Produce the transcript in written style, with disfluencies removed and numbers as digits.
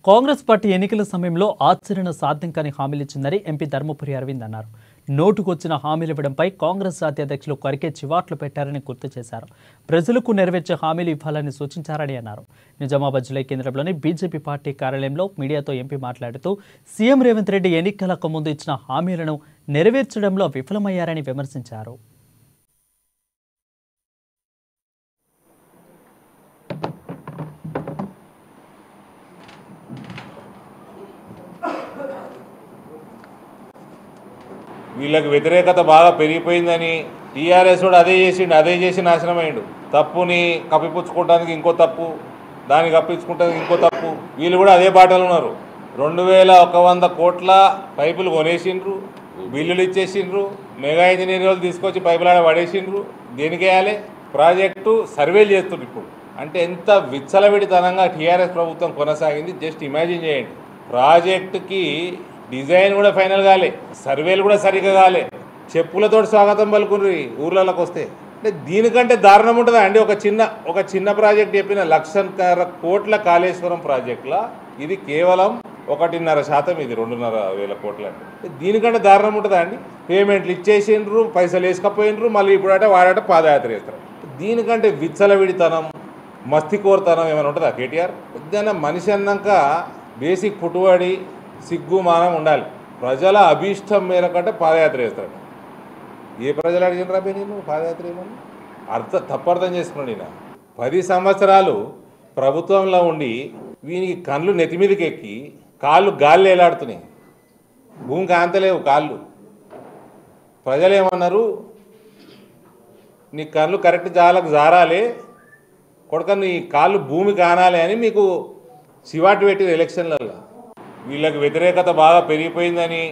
Congress party ఎన్నికల సమయంలో ఆచరణ సాధ్యం కాని హామీలు ఇచ్చిందని ఎంపీ ధర్మపురి అరవింద్ అన్నారు. నోటుకొచ్చిన హామీలు ఇవ్వడంపై కాంగ్రెస్ జాతీయ అధ్యక్షులు కొరికే చివాట్లు పెట్టారని గుర్తు చేశారు. ప్రజలకు నెరవేర్చే హామీలు ఇవ్వాలని సూచించారని అన్నారు. నిజామాబాద్ జిల్లా కేంద్రంలోని బీజేపీ పార్టీ కార్యాలయంలో మీడియాతో ఎంపీ మాట్లాడుతూ సీఎం రేవంత్ రెడ్డి ఎన్నికలకు ముందు ఇచ్చిన హామీలను నెరవేర్చడంలో విఫలమయ్యారని విమర్శించారు. వీళ్ళకి వ్యతిరేకత బాగా పెరిగిపోయిందని టీఆర్ఎస్ కూడా అదే చేసి నాశనమైండు. తప్పుని కప్పిపుచ్చుకోవడానికి ఇంకో తప్పు, దాన్ని కప్పించుకోవడానికి ఇంకో తప్పు. వీళ్ళు కూడా అదే బాటలు ఉన్నారు. 2100 కోట్ల పైపులు కొనేసిండ్రు, బిల్లులు ఇచ్చేసిండ్రు, మెగా ఇంజనీర్ వాళ్ళు తీసుకొచ్చి పైపులు ఆడ పడేసిండ్రు. దేనికేయాలి? ప్రాజెక్టు సర్వేలు చేస్తుండ్రు. ఇప్పుడు అంటే ఎంత విచ్చలవిడితనంగా టీఆర్ఎస్ ప్రభుత్వం కొనసాగింది జస్ట్ ఇమాజిన్ చేయండి. ప్రాజెక్టుకి డిజైన్ కూడా ఫైనల్ కాలే, సర్వేలు కూడా సరిగ్గా కాలే, చెప్పులతో స్వాగతం పలుకుని ఊర్లలోకి వస్తే. అంటే దీనికంటే దారుణం ఉంటుందా అండి? ఒక చిన్న ప్రాజెక్ట్ చెప్పిన 1,00,000 కోట్ల కాళేశ్వరం ప్రాజెక్టుల ఇది కేవలం 1.5%. ఇది 2,500 కోట్లు అంటే దీనికంటే దారుణం ఉంటుందా అండి? పేమెంట్లు ఇచ్చేసిండ్రు, పైసలు వేసుకపోయినరు, మళ్ళీ ఇప్పుడట వాడట పాదయాత్ర చేస్తారు. దీనికంటే విచ్చలవిడితనం, మస్తికోరుతనం ఏమైనా ఉంటుందా కేటీఆర్? పొద్దున్న మనిషి అన్నాక బేసిక్ పుట్టుబడి సిగ్గు మానం ఉండాలి. ప్రజల అభీష్టం మేరకంటే పాదయాత్ర చేస్తాడు. ఏ ప్రజలు అడిగినరా నేను పాదయాత్ర ఏమని తప్పర్థం చేసుకున్నాడు. ఈయన 10 సంవత్సరాలు ప్రభుత్వంలో ఉండి వీనికి కళ్ళు నెత్తిమీదకి ఎక్కి కాళ్ళు గాలి వేలాడుతున్నాయి, భూమికి ఆంతలేవు కాళ్ళు. ప్రజలు ఏమన్నారు? నీ కళ్ళు కరెక్ట్ జారాలి కొడుక, నీ కాళ్ళు భూమికి ఆనాలి అని మీకు చివాటు పెట్టిన ఎలక్షన్లలో. వీళ్ళకి వ్యతిరేకత బాగా పెరిగిపోయిందని